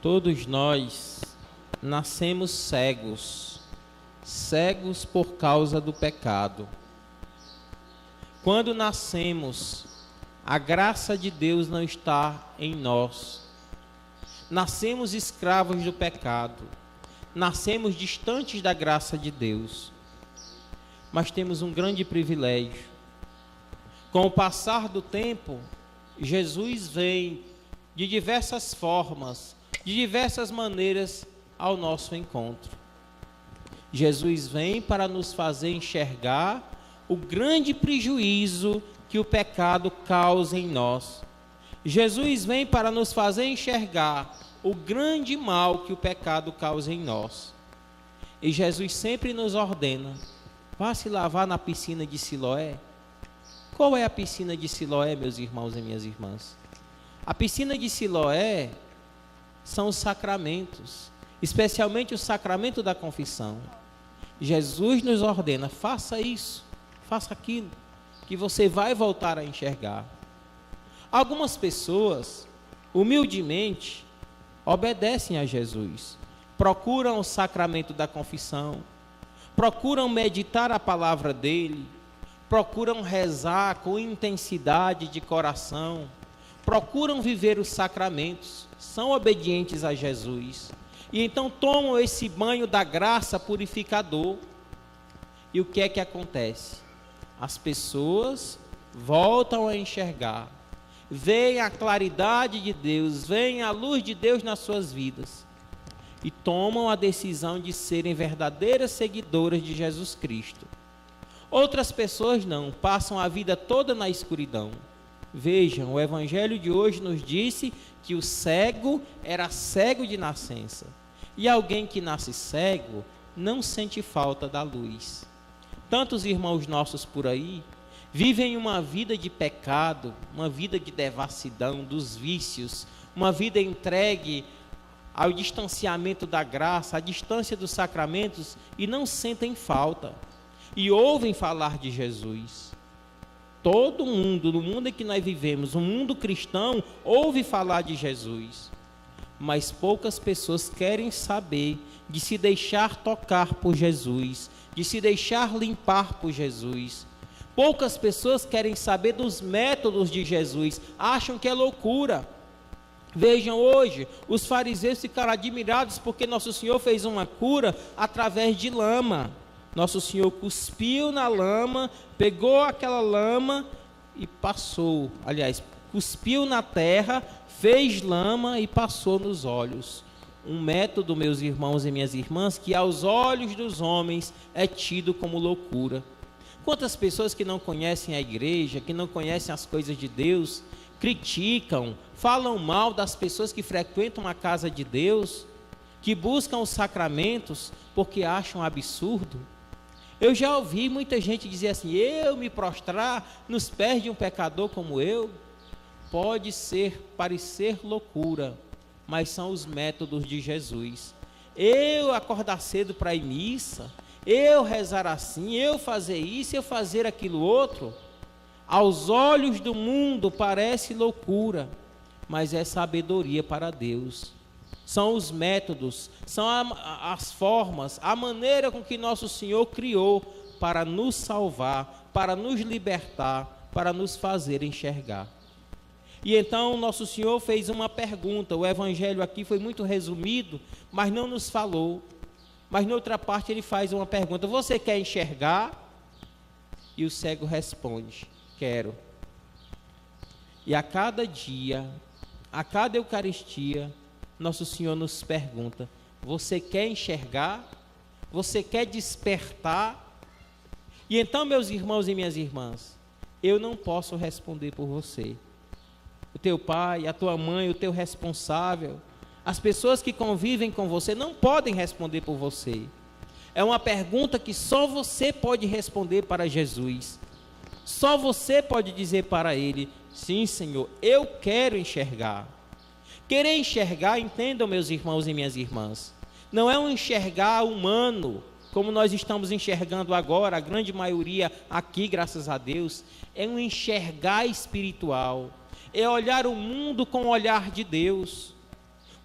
Todos nós nascemos cegos, cegos por causa do pecado. Quando nascemos, a graça de Deus não está em nós. Nascemos escravos do pecado, nascemos distantes da graça de Deus. Mas temos um grande privilégio. Com o passar do tempo, Jesus vem de diversas formas, de diversas maneiras ao nosso encontro. Jesus vem para nos fazer enxergar o grande prejuízo que o pecado causa em nós. Jesus vem para nos fazer enxergar o grande mal que o pecado causa em nós. E Jesus sempre nos ordena: vá se lavar na piscina de Siloé. Qual é a piscina de Siloé, meus irmãos e minhas irmãs? A piscina de Siloé são os sacramentos, especialmente o sacramento da confissão. Jesus nos ordena: faça isso, faça aquilo, que você vai voltar a enxergar. Algumas pessoas, humildemente, obedecem a Jesus, procuram o sacramento da confissão, procuram meditar a palavra dele, procuram rezar com intensidade de coração, procuram viver os sacramentos, são obedientes a Jesus, e então tomam esse banho da graça purificador. E o que é que acontece? As pessoas voltam a enxergar, veem a claridade de Deus, veem a luz de Deus nas suas vidas, e tomam a decisão de serem verdadeiras seguidoras de Jesus Cristo. Outras pessoas não, passam a vida toda na escuridão. Vejam, o Evangelho de hoje nos disse que o cego era cego de nascença. E alguém que nasce cego não sente falta da luz. Tantos irmãos nossos por aí vivem uma vida de pecado, uma vida de devassidão, dos vícios, uma vida entregue ao distanciamento da graça, à distância dos sacramentos, e não sentem falta. E ouvem falar de Jesus. Todo mundo, no mundo em que nós vivemos, o mundo cristão, ouve falar de Jesus. Mas poucas pessoas querem saber de se deixar tocar por Jesus, de se deixar limpar por Jesus. Poucas pessoas querem saber dos métodos de Jesus, acham que é loucura. Vejam hoje, os fariseus ficaram admirados porque Nosso Senhor fez uma cura através de lama. Nosso Senhor cuspiu na lama, pegou aquela lama e passou, cuspiu na terra, fez lama e passou nos olhos. Um método, meus irmãos e minhas irmãs, que aos olhos dos homens é tido como loucura. Quantas pessoas que não conhecem a igreja, que não conhecem as coisas de Deus, criticam, falam mal das pessoas que frequentam a casa de Deus, que buscam os sacramentos porque acham absurdo. Eu já ouvi muita gente dizer assim: eu me prostrar nos pés de um pecador como eu? Pode parecer loucura, mas são os métodos de Jesus. Eu acordar cedo para ir à missa, eu rezar assim, eu fazer isso, eu fazer aquilo outro, aos olhos do mundo parece loucura, mas é sabedoria para Deus. São os métodos, são as formas, a maneira com que Nosso Senhor criou para nos salvar, para nos libertar, para nos fazer enxergar. E então Nosso Senhor fez uma pergunta. O Evangelho aqui foi muito resumido, mas não nos falou. Mas noutra parte ele faz uma pergunta: você quer enxergar? E o cego responde: quero. E a cada dia, a cada Eucaristia, Nosso Senhor nos pergunta: você quer enxergar? Você quer despertar? E então, meus irmãos e minhas irmãs, eu não posso responder por você. O teu pai, a tua mãe, o teu responsável, as pessoas que convivem com você não podem responder por você. É uma pergunta que só você pode responder para Jesus. Só você pode dizer para Ele: sim, Senhor, eu quero enxergar. Querer enxergar, entendam, meus irmãos e minhas irmãs, não é um enxergar humano, como nós estamos enxergando agora, a grande maioria aqui, graças a Deus. É um enxergar espiritual, é olhar o mundo com o olhar de Deus.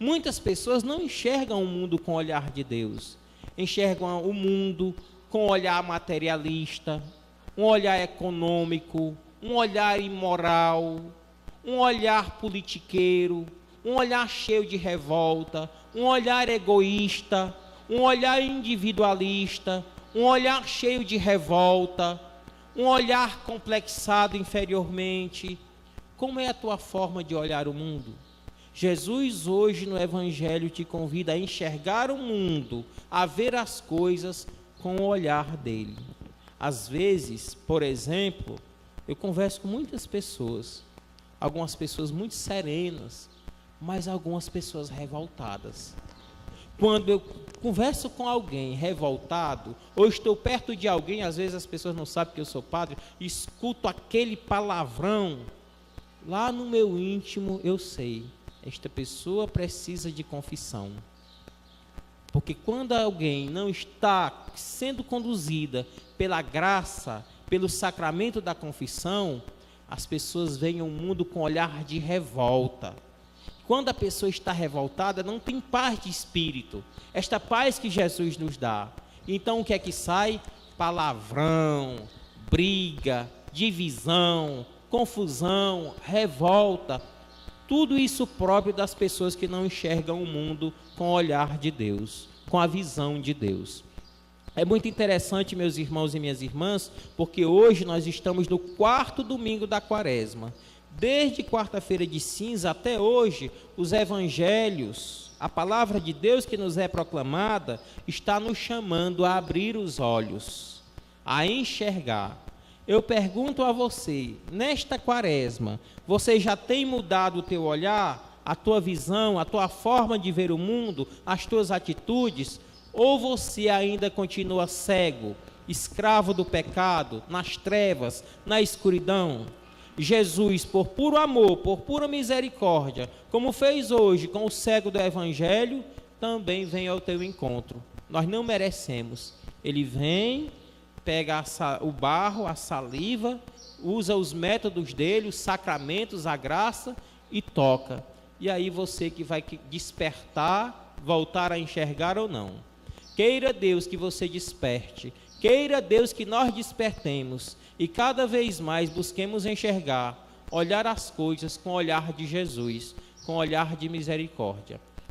Muitas pessoas não enxergam o mundo com o olhar de Deus. Enxergam o mundo com um olhar materialista, um olhar econômico, um olhar imoral, um olhar politiqueiro, um olhar cheio de revolta, um olhar egoísta, um olhar individualista, um olhar cheio de revolta, um olhar complexado inferiormente. Como é a tua forma de olhar o mundo? Jesus hoje no Evangelho te convida a enxergar o mundo, a ver as coisas com o olhar dele. Às vezes, por exemplo, eu converso com muitas pessoas, algumas pessoas muito serenas, mas algumas pessoas revoltadas. Quando eu converso com alguém revoltado, ou estou perto de alguém, às vezes as pessoas não sabem que eu sou padre, escuto aquele palavrão, lá no meu íntimo eu sei, esta pessoa precisa de confissão. Porque quando alguém não está sendo conduzida pela graça, pelo sacramento da confissão, as pessoas veem o mundo com olhar de revolta. Quando a pessoa está revoltada, não tem paz de espírito. Esta paz que Jesus nos dá. Então o que é que sai? Palavrão, briga, divisão, confusão, revolta. Tudo isso próprio das pessoas que não enxergam o mundo com o olhar de Deus, com a visão de Deus. É muito interessante, meus irmãos e minhas irmãs, porque hoje nós estamos no 4º domingo da Quaresma. Desde quarta-feira de cinza até hoje, os evangelhos, a palavra de Deus que nos é proclamada, está nos chamando a abrir os olhos, a enxergar. Eu pergunto a você, nesta Quaresma, você já tem mudado o teu olhar, a tua visão, a tua forma de ver o mundo, as tuas atitudes, ou você ainda continua cego, escravo do pecado, nas trevas, na escuridão? Jesus, por puro amor, por pura misericórdia, como fez hoje com o cego do Evangelho, também vem ao teu encontro. Nós não merecemos. Ele vem, pega o barro, a saliva, usa os métodos dele, os sacramentos, a graça e toca. E aí você que vai despertar, voltar a enxergar ou não. Queira Deus que você desperte. Queira Deus que nós despertemos e cada vez mais busquemos enxergar, olhar as coisas com o olhar de Jesus, com o olhar de misericórdia.